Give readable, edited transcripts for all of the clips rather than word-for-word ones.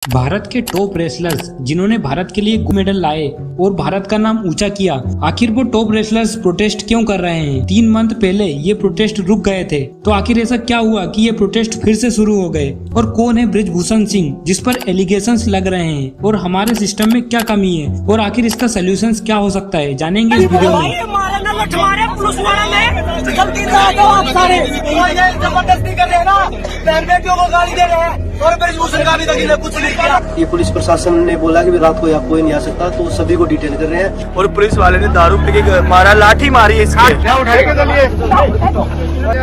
भारत के top wrestlers जिन्होंने भारत के लिए गोल्ड मेडल लाए और भारत का नाम ऊंचा किया, आखिर वो टॉप रेसलर्स प्रोटेस्ट क्यों कर रहे हैं? 3 मंथ पहले ये प्रोटेस्ट रुक गए थे, तो आखिर ऐसा क्या हुआ कि ये प्रोटेस्ट फिर से शुरू हो गए? और कौन है ब्रिजभूषण सिंह जिस पर एलिगेशंस लग रहे हैं, और हमारे सिस्टम में क्या कमी है, और आखिर इसका सोल्यूशन क्या हो सकता है, जानेंगे इस वीडियो में। जबरदस्ती कर रहे हैं ना, बेटियों को गाली दे रहे हैं और ब्रिजभूषण का भी कुछ नहीं किया। ये पुलिस प्रशासन ने बोला कि रात को यहाँ कोई नहीं आ सकता, तो सभी को डिटेन कर रहे हैं। और पुलिस वाले ने दारू पी के मारा, लाठी मारी है इसके।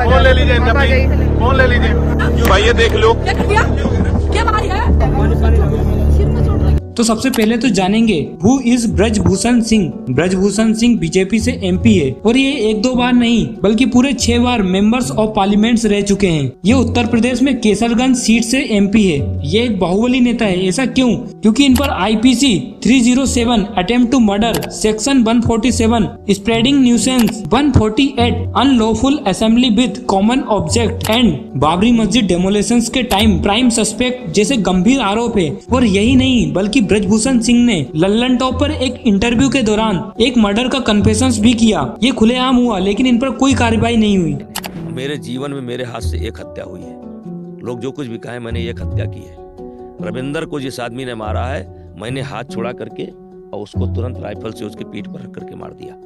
फोन ले लीजिए, फोन ले लीजिए भाई, ये देख लो क्या मारी है। तो सबसे पहले तो जानेंगे who is Brijbhushan Singh. Brijbhushan Singh BJP से एमपी है और ये 1-2 बार नहीं बल्कि पूरे 6 बार मेंबर्स ऑफ पार्लियामेंट्स रह चुके हैं। ये उत्तर प्रदेश में केसरगंज सीट से एमपी है। ये एक बाहुबली नेता है। ऐसा क्यों? क्योंकि इन पर IPC 307 attempt to murder, section 147 spreading nuisance, 148 unlawful assembly with common object and Babri Masjid demolitions के टाइम प्राइम सस्पेक्ट जैसे गंभीर आरोप है। और यही नहीं बल्कि ब्रजभूषण सिंह ने लल्लन टॉप पर एक इंटरव्यू के दौरान एक मर्डर का कन्फेशंस भी किया। ये खुलेआम हुआ लेकिन इन पर कोई कार्रवाई नहीं हुई। मेरे जीवन में मेरे हाथ से एक हत्या हुई है। लोग जो कुछ भी कहें, मैंने एक हत्या की है। रविंदर को जिस आदमी ने मारा है, मैंने हाथ छोड़ा करके और उसको तुरंत राइफल से उसके पीठ पर रख करके मार दिया।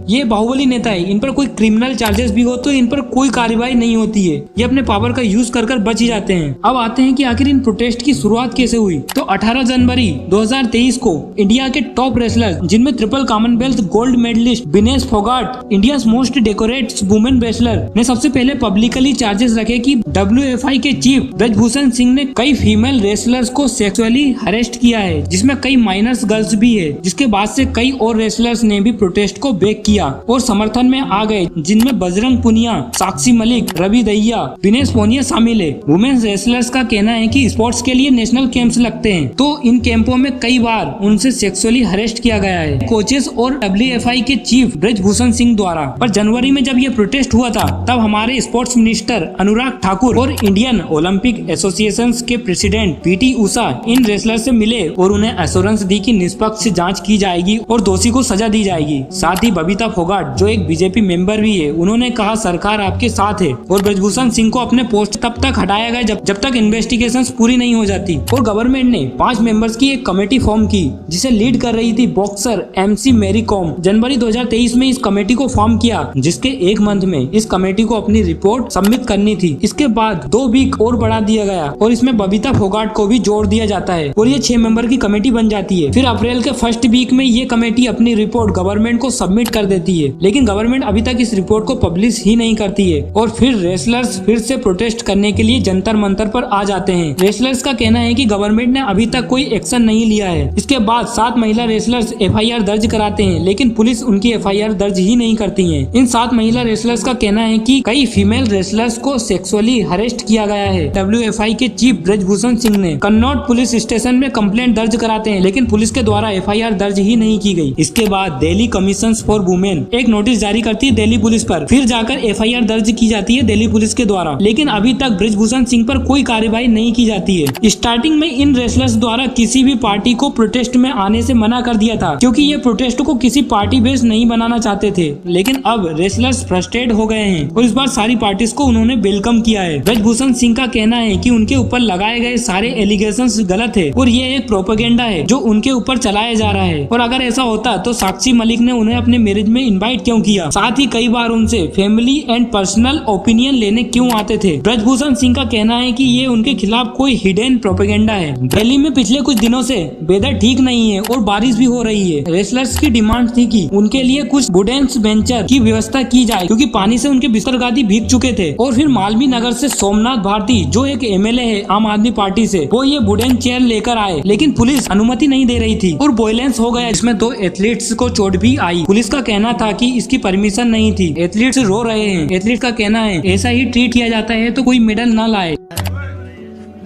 ये बाहुबली नेता है। इन पर कोई क्रिमिनल चार्जेस भी हो तो इन पर कोई कार्रवाई नहीं होती है। ये अपने पावर का यूज कर बच ही जाते हैं। अब आते हैं कि आखिर इन प्रोटेस्ट की शुरुआत कैसे हुई। तो 18 जनवरी 2023 को इंडिया के टॉप रेसलर, जिनमें triple Commonwealth gold medallist Vinesh Phogat, India most decorated women wrestler, ने सबसे पहले पब्लिकली चार्जेस रखे कि WFI के चीफ ब्रजभूषण सिंह ने कई फीमेल रेसलर्स को सेक्सुअली हरेस्ट किया है, जिसमें कई माइनर्स गर्ल्स भी है। जिसके बाद से कई और रेसलर्स ने भी प्रोटेस्ट को बैक किया और समर्थन में आ गए, जिनमें बजरंग पुनिया, साक्षी मलिक, रवि दहिया, दिनेश पोनिया शामिल है। वुमेन्स रेसलर्स का कहना है कि स्पोर्ट्स के लिए नेशनल कैंप्स लगते हैं, तो इन कैंपों में कई बार उनसे सेक्सुअली हरेस्ट किया गया है, कोचेस और WFI के चीफ ब्रजभूषण सिंह द्वारा। पर जनवरी में जब ये प्रोटेस्ट हुआ था, तब हमारे स्पोर्ट्स मिनिस्टर अनुराग ठाकुर और इंडियन ओलंपिक एसोसिएशन के प्रेसिडेंट PT उषा इन रेसलर से मिले और उन्हें एश्योरेंस दी कि निष्पक्ष जांच की जाएगी और दोषी को सजा दी जाएगी। साथ ही बबीता फोगाट, जो एक BJP मेंबर भी है, उन्होंने कहा सरकार आपके साथ है और ब्रजभूषण सिंह को अपने पोस्ट तब तक हटाया गया जब तक इन्वेस्टिगेशंस पूरी नहीं हो जाती। और गवर्नमेंट ने 5 मेंबर्स की एक कमेटी फॉर्म की, जिसे लीड कर रही थी बॉक्सर MC मैरी कॉम। जनवरी 2023 में इस कमेटी को फॉर्म किया, जिसके 1 मंथ में इस कमेटी को अपनी रिपोर्ट सबमिट करनी थी। इसके बाद 2 वीक और बढ़ा दिया गया और इसमें बबीता फोगाट को भी जोड़ दिया जाता है और ये 6 मेंबर की कमेटी बन जाती है। फिर अप्रैल के फर्स्ट वीक में ये कमेटी अपनी रिपोर्ट गवर्नमेंट को सबमिट कर देती है, लेकिन गवर्नमेंट अभी तक इस रिपोर्ट को पब्लिश ही नहीं करती है। और फिर रेसलर्स फिर से प्रोटेस्ट करने के लिए जंतर मंतर पर आ जाते हैं। रेसलर्स का कहना है कि गवर्नमेंट ने अभी तक कोई एक्शन नहीं लिया है। इसके बाद 7 महिला रेसलर्स FIR दर्ज कराते हैं, लेकिन पुलिस उनकी FIR दर्ज ही नहीं करती है। इन 7 महिला रेसलर्स का कहना है कि कई फीमेल रेसलर्स को सेक्सुअली हरेस्ट किया गया है। WFI के चीफ ब्रजभूषण सिंह ने कन्नौज पुलिस स्टेशन में कंप्लेंट दर्ज कराते हैं, लेकिन पुलिस के द्वारा FIR दर्ज ही नहीं की गई। इसके बाद दिल्ली कमीशन फॉर वुमेन एक नोटिस जारी करती है दिल्ली पुलिस पर, फिर जाकर FIR दर्ज की जाती है दिल्ली पुलिस के द्वारा, लेकिन अभी तक ब्रजभूषण सिंह पर कोई कार्रवाई नहीं की जाती है। स्टार्टिंग में इन रेसलर्स द्वारा किसी भी पार्टी को प्रोटेस्ट में आने से मना कर दिया था, क्योंकि ये प्रोटेस्ट को किसी पार्टी बेस नहीं बनाना चाहते थे। लेकिन अब रेसलर्स फ्रस्ट्रेट हो गए हैं और इस बार सारी पार्टीज को उन्होंने वेलकम किया है। ब्रजभूषण सिंह का कहना है कि उनके ऊपर लगाए गए सारे एलिगेशंस गलत है और ये एक प्रोपेगेंडा है जो उनके ऊपर चलाया जा रहा है। और अगर ऐसा होता तो साक्षी मलिक ने उन्हें अपने मैरिज में इनवाइट क्यों किया? साथ ही कई बार उनसे फैमिली एंड पर्सनल ओपिनियन लेने क्यों आते थे? ब्रजभूषण सिंह का कहना है कि ये उनके खिलाफ कोई हिडन प्रोपेगेंडा है। दिल्ली में पिछले कुछ दिनों से वेदर ठीक नहीं है और बारिश भी हो रही है। रेसलर्स की डिमांड थी कि उनके लिए कुछ वुडन बेंचर की व्यवस्था की जाए, क्योंकि पानी से उनके बिस्तर गादी भीग चुके थे। और फिर मालवीय नगर से सोमनाथ भारती, जो एक MLA है आम आदमी पार्टी से, वो ये वुडन चेयर लेकर आए, लेकिन पुलिस अनुमति नहीं दे रही थी और वायलेंस हो गया, जिसमें 2 एथलीट्स को चोट भी आई। पुलिस का कहना था कि इसकी परमिशन नहीं थी। एथलीट्स रो रहे हैं। एथलीट का कहना है ऐसा ही ट्रीट किया जाता है तो कोई मेडल न लाए।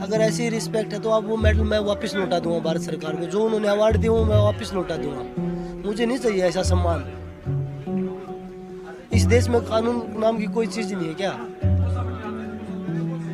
अगर ऐसी रिस्पेक्ट है तो आप वो मेडल मैं वापस लौटा दूंगा भारत सरकार को। जो उन्होंने अवार्ड दिया वो मैं वापस लौटा दूंगा। मुझे नहीं चाहिए ऐसा सम्मान। इस देश में कानून नाम की कोई चीज नहीं है क्या?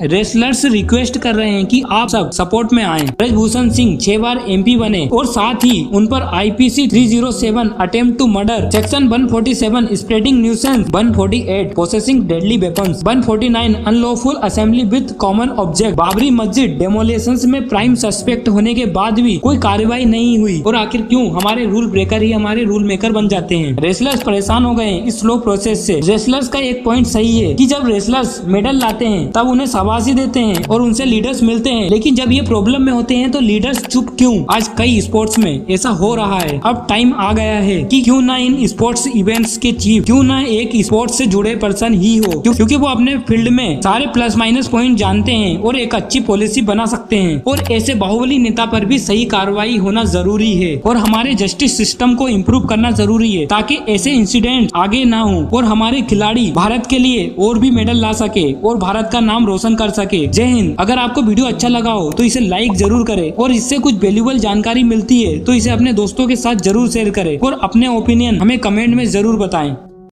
रेसलर्स रिक्वेस्ट कर रहे हैं कि आप सब सपोर्ट में आएं। ब्रजभूषण सिंह 6 बार MP बने और साथ ही उन पर IPC 307 attempt to murder, section 147 spreading nuisance, 148 possessing deadly weapons, 149 unlawful assembly with common object, Babri Masjid demolitions में प्राइम सस्पेक्ट होने के बाद भी कोई कार्रवाई नहीं हुई। और आखिर क्यों? हमारे रूल ब्रेकर ही हमारे रूल मेकर बन जाते हैं। रेसलर्स परेशान हो गए इस स्लो प्रोसेस से। रेसलर्स का एक पॉइंट सही है कि जब रेसलर्स मेडल लाते हैं तब उन्हें शाबाशी देते हैं और उनसे लीडर्स मिलते हैं, लेकिन जब ये प्रॉब्लम में होते हैं तो लीडर्स चुप क्यों? आज कई स्पोर्ट्स में ऐसा हो रहा है। अब टाइम आ गया है कि क्यों ना इन स्पोर्ट्स इवेंट्स के चीफ क्यों ना एक स्पोर्ट्स से जुड़े पर्सन ही हो, क्योंकि वो अपने फील्ड में सारे प्लस माइनस पॉइंट जानते हैं और एक अच्छी पॉलिसी बना सकते हैं। और ऐसे बाहुबली नेता पर भी सही कार्रवाई होना जरूरी है और हमारे जस्टिस सिस्टम को इम्प्रूव करना जरूरी है ताकि ऐसे इंसिडेंट आगे ना हो और हमारे खिलाड़ी भारत के लिए और भी मेडल ला सके और भारत का नाम रोशन कर सके। जय हिंद। अगर आपको वीडियो अच्छा लगा हो तो इसे लाइक जरूर करें और इससे कुछ वैल्यूएबल जानकारी मिलती है तो इसे अपने दोस्तों के साथ जरूर शेयर करें और अपने ओपिनियन हमें कमेंट में जरूर बताएं।